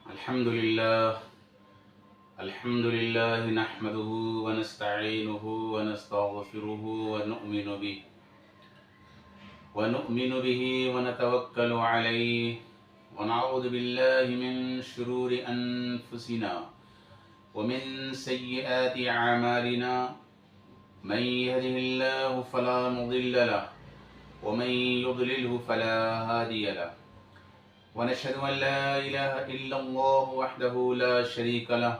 الحمد لله نحمده ونستعينه ونستغفره ونؤمن به ونتوكل عليه ونعوذ بالله من شرور أنفسنا ومن سيئات أعمالنا من يهده الله فلا مضل له ومن يضلله فلا هادي له ونشهد أن لا إله إلا الله وحده لا شريك له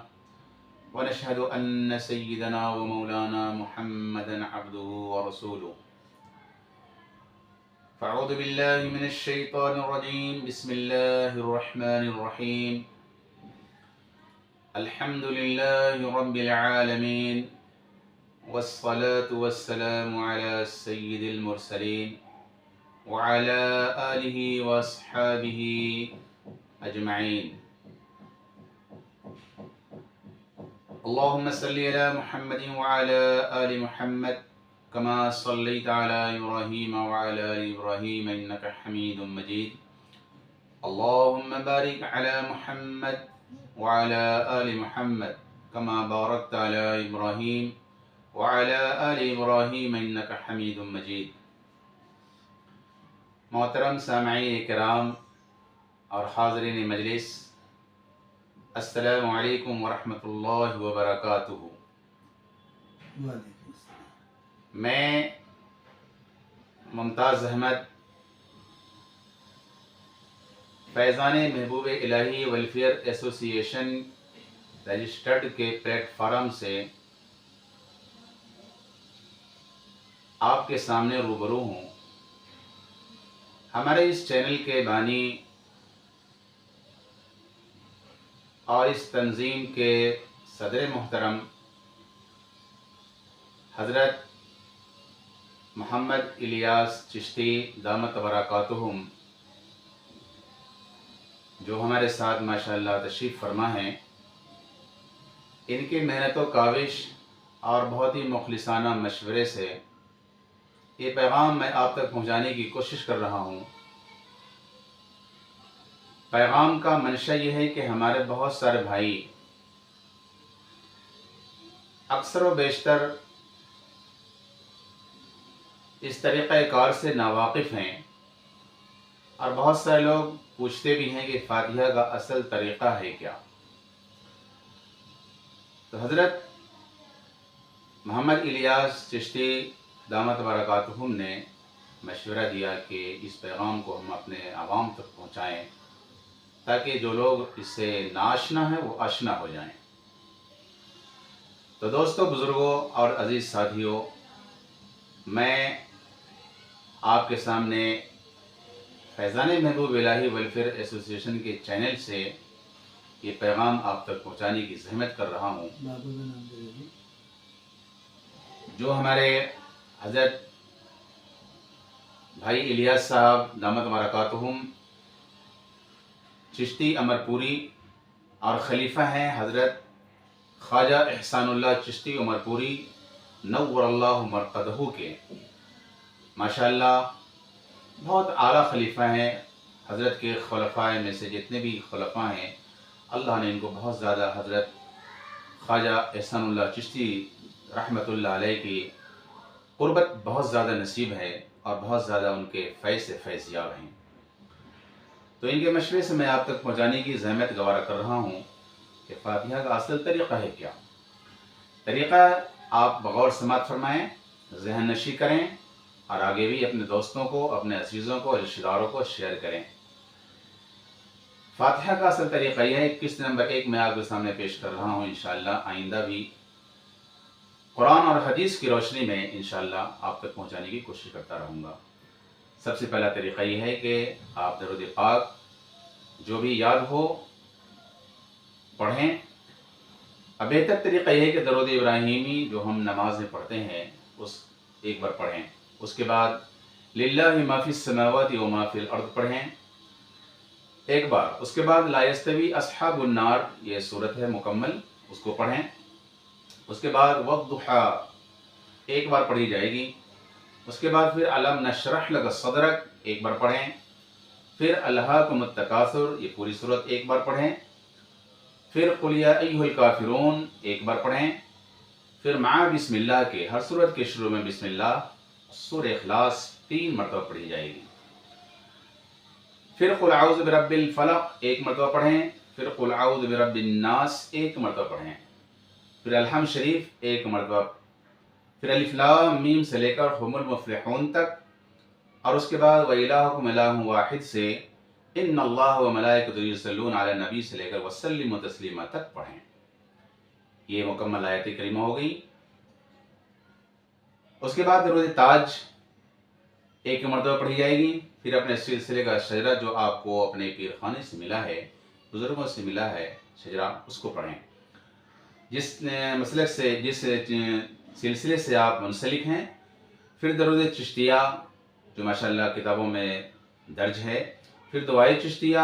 ونشهد أن سيدنا ومولانا محمدا عبده ورسوله فأعوذ بالله من الشيطان الرجيم بسم الله الرحمن الرحيم الحمد لله رب العالمين والصلاة والسلام على سيد المرسلين وعلى آله وأصحابه أجمعين اللهم صل على محمد وعلى آل محمد كما صليت على إبراهيم وعلى آل إبراهيم إنك حميد مجيد اللهم بارك على محمد وعلى آل محمد كما باركت على إبراهيم وعلى آل إبراهيم إنك حميد مجيد محترم سامعین کرام اور حاضرین مجلس، السلام علیکم ورحمۃ اللہ وبرکاتہ۔ وعلیکم السلام۔ میں ممتاز احمد فیضان محبوب الہی ویلفیئر ایسوسی ایشن رجسٹرڈ کے پلیٹ فارم سے آپ کے سامنے روبرو ہوں۔ ہمارے اس چینل کے بانی اور اس تنظیم کے صدر محترم حضرت محمد الیاس چشتی دامت برکاتہم، جو ہمارے ساتھ ماشاءاللہ تشریف فرما ہیں، ان کی محنت و کاوش اور بہت ہی مخلصانہ مشورے سے یہ پیغام میں آپ تک پہنچانے کی کوشش کر رہا ہوں۔ پیغام کا منشا یہ ہے کہ ہمارے بہت سارے بھائی اکثر و بیشتر اس طریقہ کار سے ناواقف ہیں، اور بہت سارے لوگ پوچھتے بھی ہیں کہ فاتحہ کا اصل طریقہ ہے کیا۔ تو حضرت محمد الیاس چشتی دامت برکاتہم نے مشورہ دیا کہ اس پیغام کو ہم اپنے عوام تک پہنچائیں، تاکہ جو لوگ اس سے ناآشنا ہیں وہ آشنا ہو جائیں۔ تو دوستو، بزرگوں اور عزیز ساتھیوں، میں آپ کے سامنے فیضان محبوب الہی ویلفیئر ایسوسی ایشن کے چینل سے یہ پیغام آپ تک پہنچانے کی زحمت کر رہا ہوں۔ بابا کا نام دے دیجیے۔ جو ہمارے حضرت بھائی الیاس صاحب دامت برکاتہم چشتی امر پوری اور خلیفہ ہیں حضرت خواجہ احسان اللہ چشتی عمر پوری نور اللہ مرقدہ کے، ماشاءاللہ بہت اعلیٰ خلیفہ ہیں۔ حضرت کے خلفاء میں سے جتنے بھی خلفاء ہیں، اللہ نے ان کو بہت زیادہ حضرت خواجہ احسان اللہ چشتی رحمۃ اللہ علیہ کی قربت بہت زیادہ نصیب ہے، اور بہت زیادہ ان کے فیض سے فیض یاب ہیں۔ تو ان کے مشورے سے میں آپ تک پہنچانے کی زحمت گوارا کر رہا ہوں کہ فاتحہ کا اصل طریقہ ہے کیا۔ طریقہ آپ بغور سماعت فرمائیں، ذہن نشی کریں، اور آگے بھی اپنے دوستوں کو، اپنے عزیزوں کو، رشتہ داروں کو شیئر کریں۔ فاتحہ کا اصل طریقہ یہ ہے، قسط نمبر 1 میں آپ کے سامنے پیش کر رہا ہوں۔ انشاءاللہ آئندہ بھی قرآن اور حدیث کی روشنی میں انشاءاللہ آپ تک پہنچانے کی کوشش کرتا رہوں گا۔ سب سے پہلا طریقہ یہ ہے کہ آپ درود پاک جو بھی یاد ہو پڑھیں۔ اب بہتر طریقہ یہ ہے کہ درود ابراہیمی جو ہم نماز میں پڑھتے ہیں اس ایک بار پڑھیں، اس کے بعد للہ ما فی السماوات و ما فی الارض پڑھیں ایک بار، اس کے بعد لا یستوی اصحاب النار، یہ صورت ہے مکمل، اس کو پڑھیں۔ اس کے بعد والضحیٰ ایک بار پڑھی جائے گی، اس کے بعد پھر علم نشرح لک صدرک ایک بار پڑھیں، پھر الہاکم التکاثر یہ پوری صورت ایک بار پڑھیں، پھر قل یا ایھا الکافرون ایک بار پڑھیں، پھر مع بسم اللہ کے ہر صورت کے شروع میں بسم اللہ، سورہ اخلاص 3 مرتبہ پڑھی جائے گی، پھر قل اعوذ برب الفلق ایک مرتبہ پڑھیں، پھر قل اعوذ برب الناس ایک مرتبہ پڑھیں، پھر الحمد شریف ایک مرتبہ، پھر الف لام میم سے لے کر هم المفلحون تک، اور اس کے بعد وَإِلَٰهُكُمْ إِلَٰهٌ وَاحِدٌ سے ان اللہ و ملائکۃ یصلون علی النبی سے لے کر وسلموا تسلیما تک پڑھیں۔ یہ مکمل آیت کریمہ ہو گئی۔ اس کے بعد درود تاج ایک مرتبہ پڑھی جائے گی، پھر اپنے سلسلے کا شجرہ جو آپ کو اپنے پیر خانے سے ملا ہے، بزرگوں سے ملا ہے شجرہ، اس کو پڑھیں۔ جس مسلک سے، جس سلسلے سے آپ منسلک ہیں، پھر درود چشتیہ جو ماشاءاللہ کتابوں میں درج ہے، پھر دعائے چشتیہ،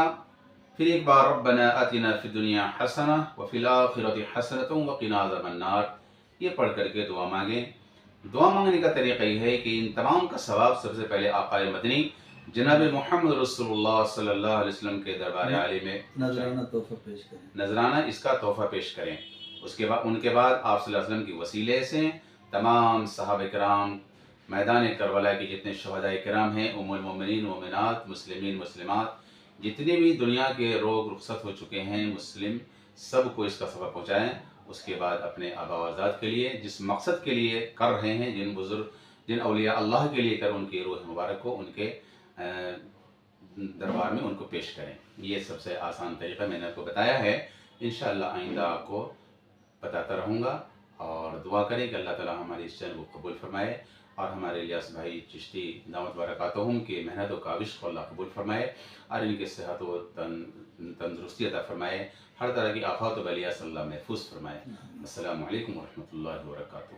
پھر ایک بار ربنا آتنا فی الدنیا حسنہ وفی الآخرۃ حسنۃ وقنا عذاب النار، یہ پڑھ کر کے دعا مانگیں۔ دعا مانگنے کا طریقہ یہ ہے کہ ان تمام کا ثواب سب سے پہلے آقا مدنی جناب محمد رسول اللہ صلی اللہ علیہ وسلم کے دربار عالی میں نذرانہ تحفہ پیش کریں، نذرانہ اس کا تحفہ پیش کریں۔ اس کے بعد ان کے بعد آپ صلی اللہ علیہ وسلم کی وسیلے سے تمام صحابہ کرام، میدان کربلا کے جتنے شہداء کرام ہیں، ام المومنین مومنات، مسلمین مسلمات، جتنے بھی دنیا کے روگ رخصت ہو چکے ہیں مسلم، سب کو اس کا ثواب پہنچائیں۔ اس کے بعد اپنے آبا و اجداد کے لیے جس مقصد کے لیے کر رہے ہیں، جن بزرگ، جن اولیاء اللہ کے لیے کر، ان کی روح مبارک کو ان کے دربار میں ان کو پیش کریں۔ یہ سب سے آسان طریقہ میں نے آپ کو بتایا ہے، انشاءاللہ آئندہ آپ کو بتاتا رہوں گا، اور دعا کریں کہ اللہ تعالی ہماری اس چینل کو قبول فرمائے، اور ہمارے الیاس بھائی چشتی دعوت برکاتہم کی محنت و کاوش کو اللہ قبول فرمائے، اور ان کی صحت و تندرستی عطا فرمائے، ہر طرح کی آفات و بلیات سے اللہ محفوظ فرمائے۔ السلام علیکم ورحمۃ اللہ وبرکاتہ۔